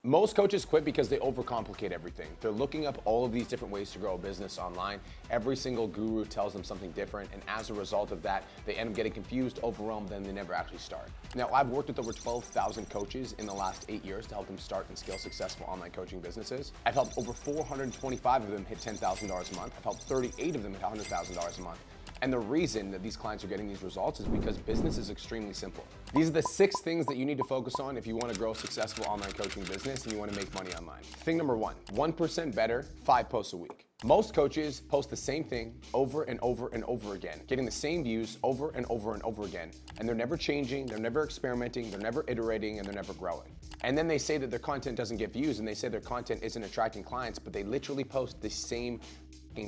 Most coaches quit because they overcomplicate everything. They're looking up all of these different ways to grow a business online. Every single guru tells them something different, and as a result of that, they end up getting confused, overwhelmed, and they never actually start. Now, I've worked with over 12,000 coaches in the last 8 years to help them start and scale successful online coaching businesses. I've helped over 425 of them hit $10,000 a month. I've helped 38 of them hit $100,000 a month. And the reason that these clients are getting these results is because business is extremely simple. These are the 6 things that you need to focus on if you want to grow a successful online coaching business and you want to make money online. Thing number 1, 1% better, 5 posts a week. Most coaches post the same thing over and over and over again, getting the same views over and over and over again. And they're never changing, they're never experimenting, they're never iterating, and they're never growing. And then they say that their content doesn't get views and they say their content isn't attracting clients, but they literally post the same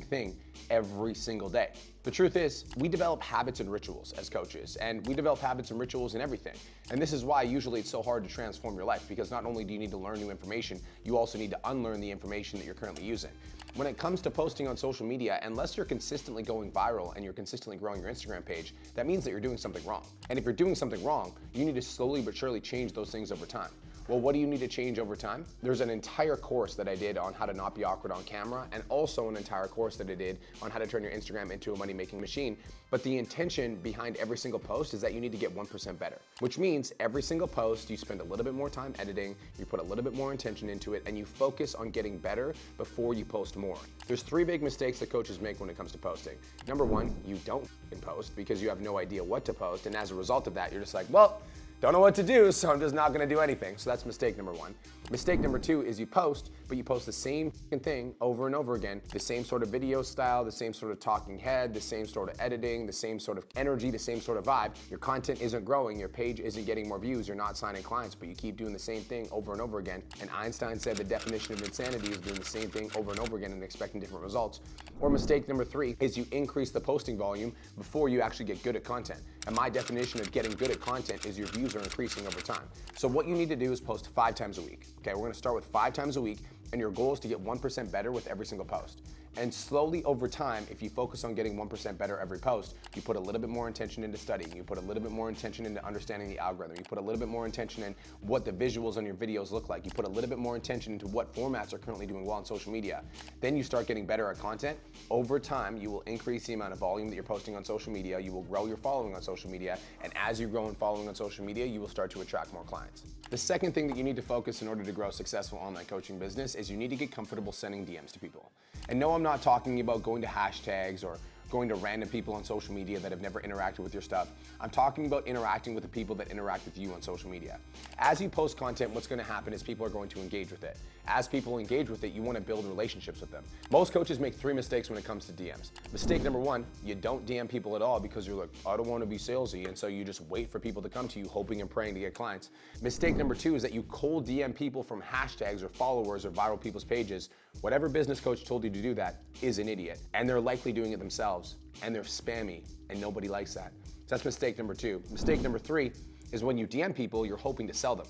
thing every single day. The truth is, we develop habits and rituals as coaches, and we develop habits and rituals in everything. And this is why usually it's so hard to transform your life, because not only do you need to learn new information, you also need to unlearn the information that you're currently using. When it comes to posting on social media, unless you're consistently going viral and you're consistently growing your Instagram page, that means that you're doing something wrong. And if you're doing something wrong, you need to slowly but surely change those things over time. Well, what do you need to change over time? There's an entire course that I did on how to not be awkward on camera, and also an entire course that I did on how to turn your Instagram into a money-making machine. But the intention behind every single post is that you need to get 1% better, which means every single post you spend a little bit more time editing, you put a little bit more intention into it, and you focus on getting better before you post more. There's 3 big mistakes that coaches make when it comes to posting. Number 1, you don't post because you have no idea what to post, and as a result of that, you're just like, well, don't know what to do, so I'm just not gonna do anything. So that's mistake number 1. Mistake number 2 is you post, but you post the same thing over and over again, the same sort of video style, the same sort of talking head, the same sort of editing, the same sort of energy, the same sort of vibe. Your content isn't growing, your page isn't getting more views, you're not signing clients, but you keep doing the same thing over and over again. And Einstein said the definition of insanity is doing the same thing over and over again and expecting different results. Or mistake number 3 is you increase the posting volume before you actually get good at content. And my definition of getting good at content is your views are increasing over time. So what you need to do is post 5 times a week. Okay, we're gonna start with 5 times a week, and your goal is to get 1% better with every single post. And slowly over time, if you focus on getting 1% better every post, you put a little bit more intention into studying, you put a little bit more intention into understanding the algorithm, you put a little bit more intention in what the visuals on your videos look like, you put a little bit more intention into what formats are currently doing well on social media. Then you start getting better at content. Over time, you will increase the amount of volume that you're posting on social media, you will grow your following on social media, and as you grow in following on social media, you will start to attract more clients. The second thing that you need to focus in order to grow a successful online coaching business is you need to get comfortable sending DMs to people. And no, I'm not talking about going to hashtags or going to random people on social media that have never interacted with your stuff. I'm talking about interacting with the people that interact with you on social media. As you post content, what's gonna happen is people are going to engage with it. As people engage with it, you wanna build relationships with them. Most coaches make 3 mistakes when it comes to DMs. Mistake number 1, you don't DM people at all because you're like, I don't wanna be salesy, and so you just wait for people to come to you hoping and praying to get clients. Mistake number 2 is that you cold DM people from hashtags or followers or viral people's pages. Whatever business coach told you to do that is an idiot, and they're likely doing it themselves, and they're spammy, and nobody likes that. So that's mistake number 2. Mistake number 3 is when you DM people, you're hoping to sell them.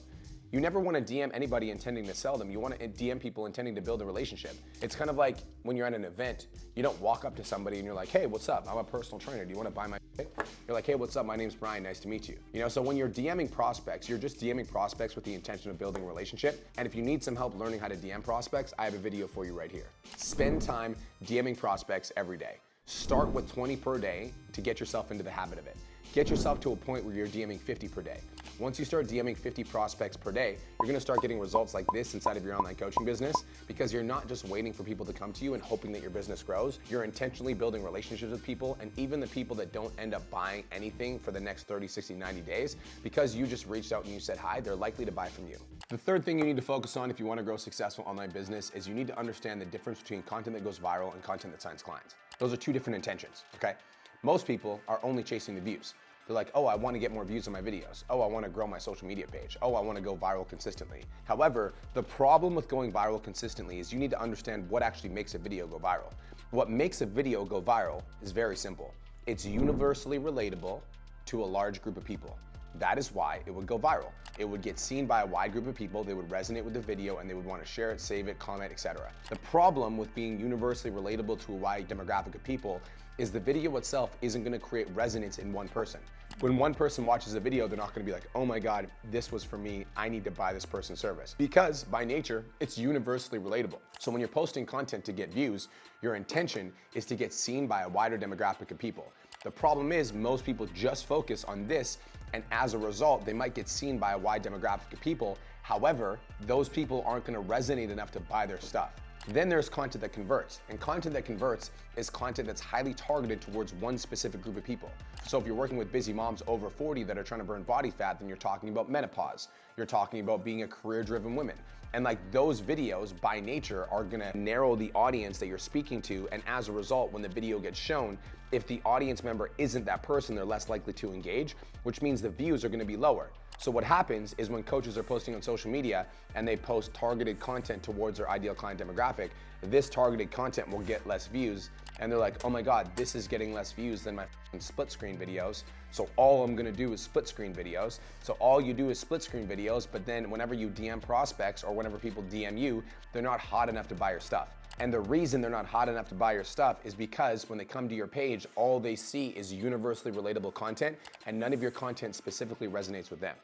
You never want to DM anybody intending to sell them. You want to DM people intending to build a relationship. It's kind of like when you're at an event, you don't walk up to somebody and you're like, hey, what's up? I'm a personal trainer. Do you want to buy my shit? You're like, hey, what's up? My name's Brian. Nice to meet you. You know, so when you're DMing prospects, you're just DMing prospects with the intention of building a relationship. And if you need some help learning how to DM prospects, I have a video for you right here. Spend time DMing prospects every day. Start with 20 per day to get yourself into the habit of it. Get yourself to a point where you're DMing 50 per day. Once you start DMing 50 prospects per day, you're gonna start getting results like this inside of your online coaching business, because you're not just waiting for people to come to you and hoping that your business grows. You're intentionally building relationships with people, and even the people that don't end up buying anything for the next 30, 60, 90 days, because you just reached out and you said hi, they're likely to buy from you. The third thing you need to focus on if you wanna grow a successful online business is you need to understand the difference between content that goes viral and content that signs clients. Those are 2 different intentions, okay? Most people are only chasing the views. They're like, oh, I want to get more views on my videos. Oh, I want to grow my social media page. Oh, I want to go viral consistently. However, the problem with going viral consistently is you need to understand what actually makes a video go viral. What makes a video go viral is very simple. It's universally relatable to a large group of people. That is why it would go viral. It would get seen by a wide group of people, they would resonate with the video, and they would want to share it, save it, comment, etc. The problem with being universally relatable to a wide demographic of people is the video itself isn't going to create resonance in one person. When one person watches a video, they're not gonna be like, oh my God, this was for me, I need to buy this person's service. Because by nature, it's universally relatable. So when you're posting content to get views, your intention is to get seen by a wider demographic of people. The problem is most people just focus on this, and as a result, they might get seen by a wide demographic of people. However, those people aren't gonna resonate enough to buy their stuff. Then there's content that converts, and content that converts is content that's highly targeted towards one specific group of people. So if you're working with busy moms over 40 that are trying to burn body fat, then you're talking about menopause. You're talking about being a career-driven woman. And like those videos by nature are gonna narrow the audience that you're speaking to, and as a result, when the video gets shown, if the audience member isn't that person, they're less likely to engage, which means the views are gonna be lower. So what happens is when coaches are posting on social media and they post targeted content towards their ideal client demographic, this targeted content will get less views, and they're like, oh my God, this is getting less views than my split screen videos. So all I'm gonna do is split screen videos. So all you do is split screen videos, but then whenever you DM prospects or whenever people DM you, they're not hot enough to buy your stuff. And the reason they're not hot enough to buy your stuff is because when they come to your page, all they see is universally relatable content, and none of your content specifically resonates with them,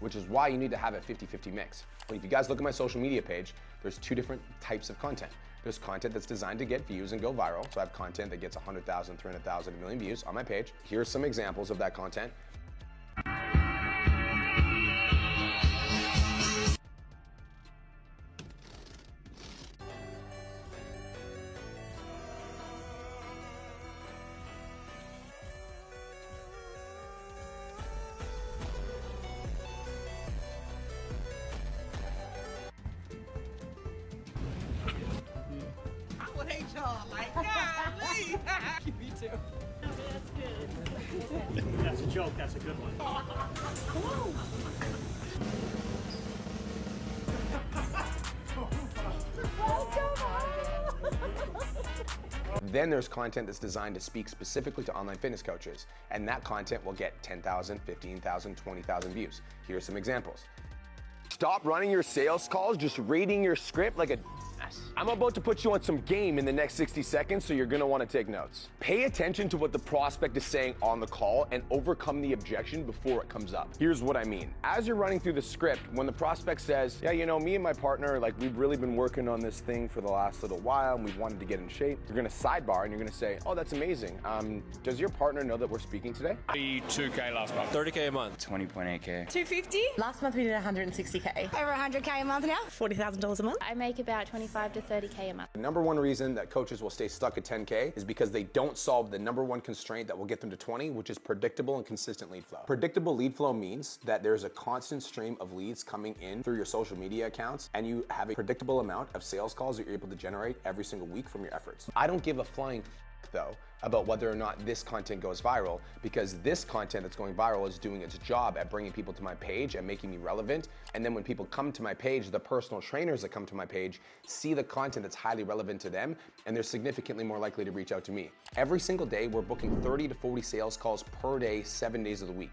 which is why you need to have a 50-50 mix. When if you guys look at my social media page, there's two different types of content. There's content that's designed to get views and go viral. So I have content that gets 100,000, 300,000, 1 million views on my page. Here's some examples of that content. Like, golly. Me too. That's good. That's a joke. That's a good one. Then there's content that's designed to speak specifically to online fitness coaches, and that content will get 10,000, 15,000, 20,000 views. Here's some examples. Stop running your sales calls just reading your script like a I'm about to put you on some game in the next 60 seconds, so you're gonna wanna take notes. Pay attention to what the prospect is saying on the call and overcome the objection before it comes up. Here's what I mean. As you're running through the script, when the prospect says, yeah, you know, me and my partner, like we've really been working on this thing for the last little while and we've wanted to get in shape, you're gonna sidebar and you're gonna say, oh, that's amazing. Does your partner know that we're speaking today? 2K last month. 30K a month. 20.8K. 250. Last month we did 160K. Over 100K a month now. $40,000 a month. I make about 25 to 30K a month. The number one reason that coaches will stay stuck at 10K is because they don't solve the number one constraint that will get them to 20, which is predictable and consistent lead flow. Predictable lead flow means that there's a constant stream of leads coming in through your social media accounts, and you have a predictable amount of sales calls that you're able to generate every single week from your efforts. I don't give a flying though about whether or not this content goes viral, because this content that's going viral is doing its job at bringing people to my page and making me relevant. And then when people come to my page, the personal trainers that come to my page see the content that's highly relevant to them, and they're significantly more likely to reach out to me. Every single day, we're booking 30 to 40 sales calls per day, 7 days of the week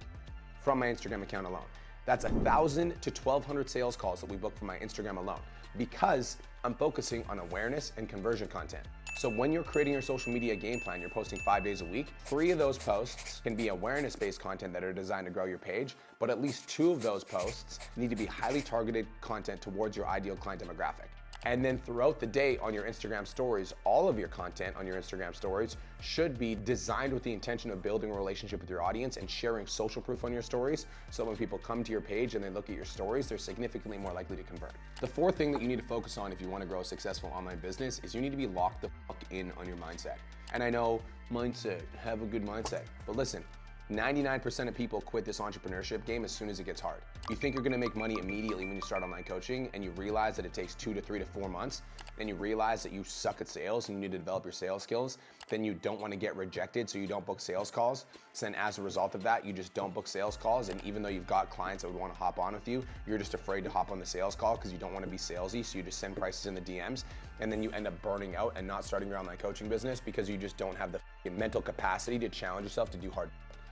from my Instagram account alone. That's 1,000 to 1,200 sales calls that we book from my Instagram alone, because I'm focusing on awareness and conversion content. So when you're creating your social media game plan, you're posting 5 days a week, 3 of those posts can be awareness-based content that are designed to grow your page, but at least 2 of those posts need to be highly targeted content towards your ideal client demographic. And then throughout the day on your Instagram stories, all of your content on your Instagram stories should be designed with the intention of building a relationship with your audience and sharing social proof on your stories, so when people come to your page and they look at your stories, they're significantly more likely to convert. The fourth thing that you need to focus on if you want to grow a successful online business is you need to be locked the fuck in on your mindset. And I know, mindset, have a good mindset, but listen, 99% of people quit this entrepreneurship game as soon as it gets hard. You think you're gonna make money immediately when you start online coaching, and you realize that it takes 2 to 3 to 4 months, and you realize that you suck at sales and you need to develop your sales skills, then you don't wanna get rejected, so you don't book sales calls. So then as a result of that, you just don't book sales calls, and even though you've got clients that would wanna hop on with you, you're just afraid to hop on the sales call because you don't wanna be salesy, so you just send prices in the DMs, and then you end up burning out and not starting your online coaching business because you just don't have the mental capacity to challenge yourself to do hard.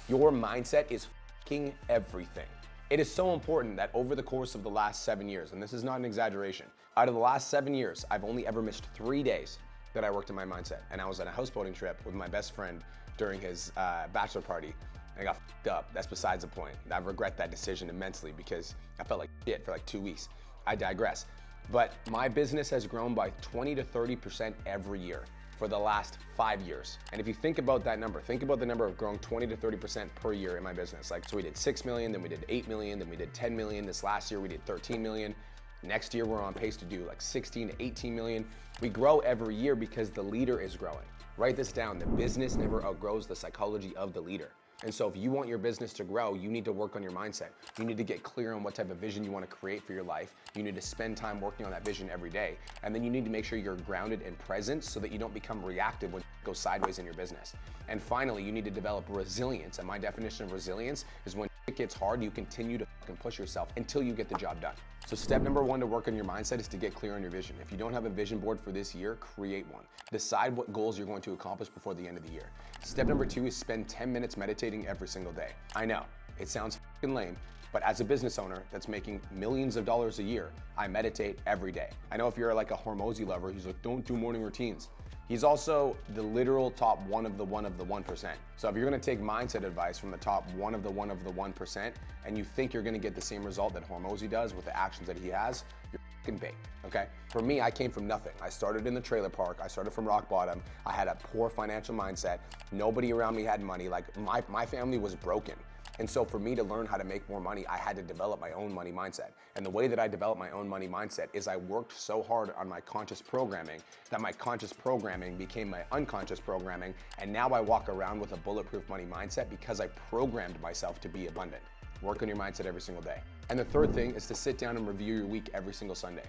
Your mindset is fucking everything. It is so important that over the course of the last 7 years, and this is not an exaggeration, out of the last 7 years, I've only ever missed 3 days that I worked on my mindset. And I was on a houseboating trip with my best friend during his bachelor party. I got fucked up. That's besides the point. I regret that decision immensely because I felt like shit for like 2 weeks. I digress. But my business has grown by 20 to 30% every year for the last 5 years. And if you think about that number, think about the number of growing 20 to 30% per year in my business. Like, so we did 6 million, then we did 8 million, then we did 10 million. This last year we did 13 million. Next year we're on pace to do like 16 to 18 million. We grow every year because the leader is growing. Write this down, the business never outgrows the psychology of the leader. And so if you want your business to grow, you need to work on your mindset. You need to get clear on what type of vision you want to create for your life. You need to spend time working on that vision every day. And then you need to make sure you're grounded and present so that you don't become reactive when it goes sideways in your business. And finally, you need to develop resilience. And my definition of resilience is when it gets hard, you continue to fucking push yourself until you get the job done. So step number 1 to work on your mindset is to get clear on your vision. If you don't have a vision board for this year, create one. Decide what goals you're going to accomplish before the end of the year. Step number 2 is spend 10 minutes meditating every single day. I know, it sounds fucking lame, but as a business owner that's making millions of dollars a year, I meditate every day. I know if you're like a Hormozy lover, he's like, don't do morning routines. He's also the literal top 1 of the 1%. So if you're gonna take mindset advice from the top 1 of the 1% and you think you're gonna get the same result that Hormozy does with the actions that he has, you're fucking baked, okay? For me, I came from nothing. I started in the trailer park. I started from rock bottom. I had a poor financial mindset. Nobody around me had money. Like my family was broken. And so for me to learn how to make more money, I had to develop my own money mindset. And the way that I developed my own money mindset is I worked so hard on my conscious programming that my conscious programming became my unconscious programming. And now I walk around with a bulletproof money mindset because I programmed myself to be abundant. Work on your mindset every single day. And the third thing is to sit down and review your week every single Sunday.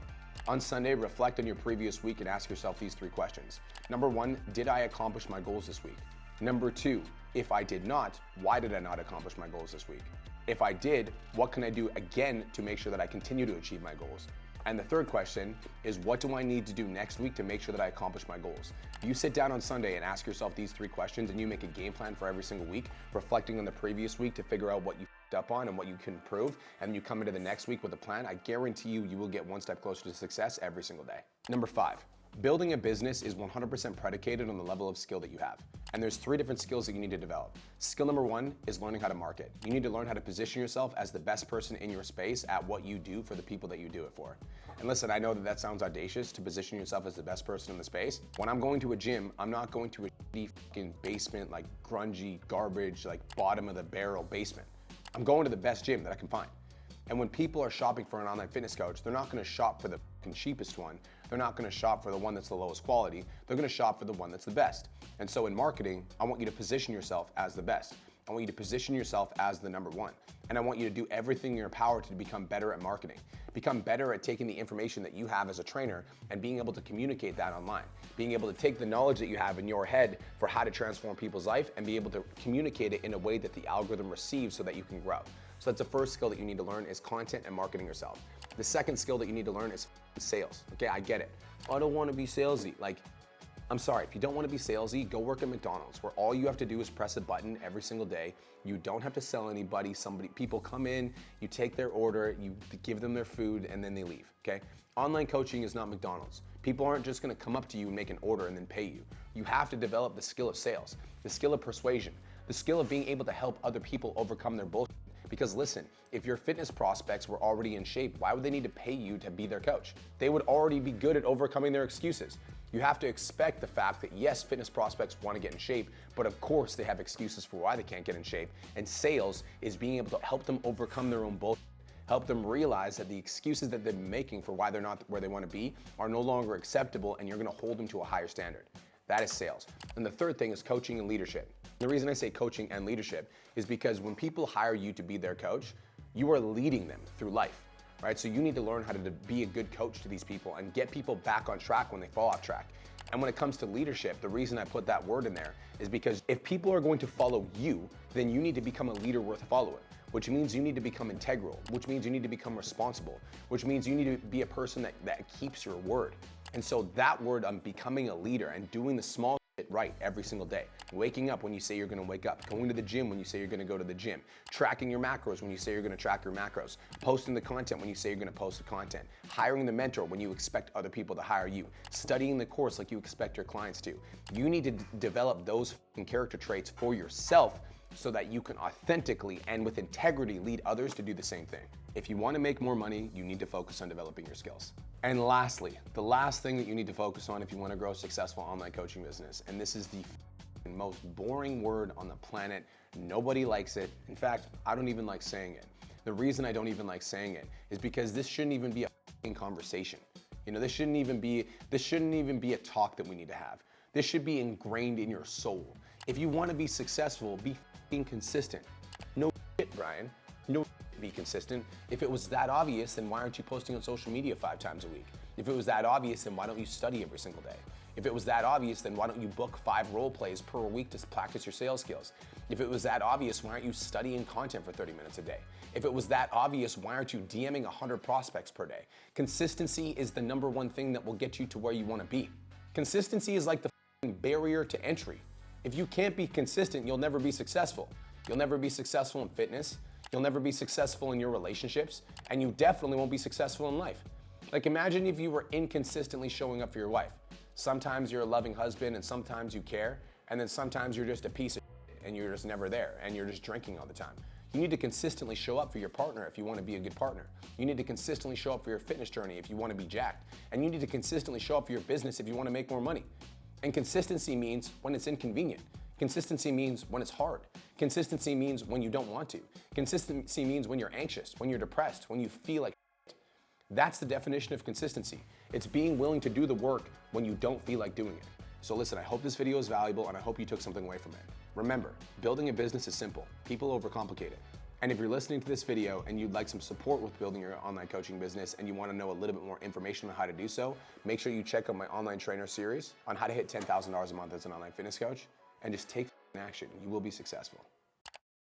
On Sunday, reflect on your previous week and ask yourself these 3 questions. Number 1, did I accomplish my goals this week? Number 2, if I did not, why did I not accomplish my goals this week? If I did, what can I do again to make sure that I continue to achieve my goals? And the third question is, what do I need to do next week to make sure that I accomplish my goals? You sit down on Sunday and ask yourself these 3 questions and you make a game plan for every single week, reflecting on the previous week to figure out what you f***ed up on and what you can improve, and you come into the next week with a plan, I guarantee you, you will get 1 step closer to success every single day. Number 5, building a business is 100% predicated on the level of skill that you have. And there's 3 different skills that you need to develop. Skill number 1 is learning how to market. You need to learn how to position yourself as the best person in your space at what you do for the people that you do it for. And listen, I know that that sounds audacious to position yourself as the best person in the space. When I'm going to a gym, I'm not going to a shitty fucking basement, like grungy, garbage, like bottom of the barrel basement. I'm going to the best gym that I can find. And when people are shopping for an online fitness coach, they're not gonna shop for the cheapest one. They're not gonna shop for the one that's the lowest quality. They're gonna shop for the one that's the best. And so in marketing, I want you to position yourself as the best. I want you to position yourself as the number 1. And I want you to do everything in your power to become better at marketing. Become better at taking the information that you have as a trainer and being able to communicate that online. Being able to take the knowledge that you have in your head for how to transform people's life and be able to communicate it in a way that the algorithm receives so that you can grow. So that's the first skill that you need to learn is content and marketing yourself. The second skill that you need to learn is sales. Okay, I get it. I don't want to be salesy. Like, I'm sorry, if you don't want to be salesy, go work at McDonald's where all you have to do is press a button every single day. You don't have to sell anybody. People come in, you take their order, you give them their food, and then they leave, okay? Online coaching is not McDonald's. People aren't just gonna come up to you and make an order and then pay you. You have to develop the skill of sales, the skill of persuasion, the skill of being able to help other people overcome their bullshit. Because listen, if your fitness prospects were already in shape, why would they need to pay you to be their coach? They would already be good at overcoming their excuses. You have to expect the fact that yes, fitness prospects want to get in shape, but of course they have excuses for why they can't get in shape. And sales is being able to help them overcome their own bullshit. Help them realize that the excuses that they're making for why they're not where they want to be are no longer acceptable, and you're going to hold them to a higher standard. That is sales. And the third thing is coaching and leadership. The reason I say coaching and leadership is because when people hire you to be their coach, you are leading them through life, right? So you need to learn how to be a good coach to these people and get people back on track when they fall off track. And when it comes to leadership, the reason I put that word in there is because if people are going to follow you, then you need to become a leader worth following, which means you need to become integral, which means you need to become responsible, which means you need to be a person that keeps your word. And so that word, becoming a leader and doing the small shit right every single day. Waking up when you say you're gonna wake up, going to the gym when you say you're gonna go to the gym, tracking your macros when you say you're gonna track your macros, posting the content when you say you're gonna post the content, hiring the mentor when you expect other people to hire you, studying the course like you expect your clients to. You need to develop those character traits for yourself so that you can authentically and with integrity lead others to do the same thing. If you want to make more money, you need to focus on developing your skills. And lastly, the last thing that you need to focus on if you want to grow a successful online coaching business, and this is the most boring word on the planet. Nobody likes it. In fact, I don't even like saying it. The reason I don't even like saying it is because this shouldn't even be a conversation. You know, this shouldn't even be a talk that we need to have. This should be ingrained in your soul. If you want to be successful, be consistent. No shit, Brian. No shit, be consistent. If it was that obvious, then why aren't you posting on social media 5 times a week? If it was that obvious, then why don't you study every single day? If it was that obvious, then why don't you book 5 role plays per week to practice your sales skills? If it was that obvious, why aren't you studying content for 30 minutes a day? If it was that obvious, why aren't you DMing 100 prospects per day? Consistency is the #1 thing that will get you to where you want to be. Consistency is like the barrier to entry. If you can't be consistent, you'll never be successful. You'll never be successful in fitness. You'll never be successful in your relationships, and you definitely won't be successful in life. Like, imagine if you were inconsistently showing up for your wife. Sometimes you're a loving husband and sometimes you care, and then sometimes you're just a piece of shit and you're just never there and you're just drinking all the time. You need to consistently show up for your partner if you want to be a good partner. You need to consistently show up for your fitness journey if you want to be jacked. And you need to consistently show up for your business if you want to make more money. And consistency means when it's inconvenient. Consistency means when it's hard. Consistency means when you don't want to. Consistency means when you're anxious, when you're depressed, when you feel like shit. That's the definition of consistency. It's being willing to do the work when you don't feel like doing it. So listen, I hope this video is valuable and I hope you took something away from it. Remember, building a business is simple. People overcomplicate it. And if you're listening to this video and you'd like some support with building your online coaching business and you want to know a little bit more information on how to do so, make sure you check out my online trainer series on how to hit $10,000 a month as an online fitness coach and just take action. You will be successful.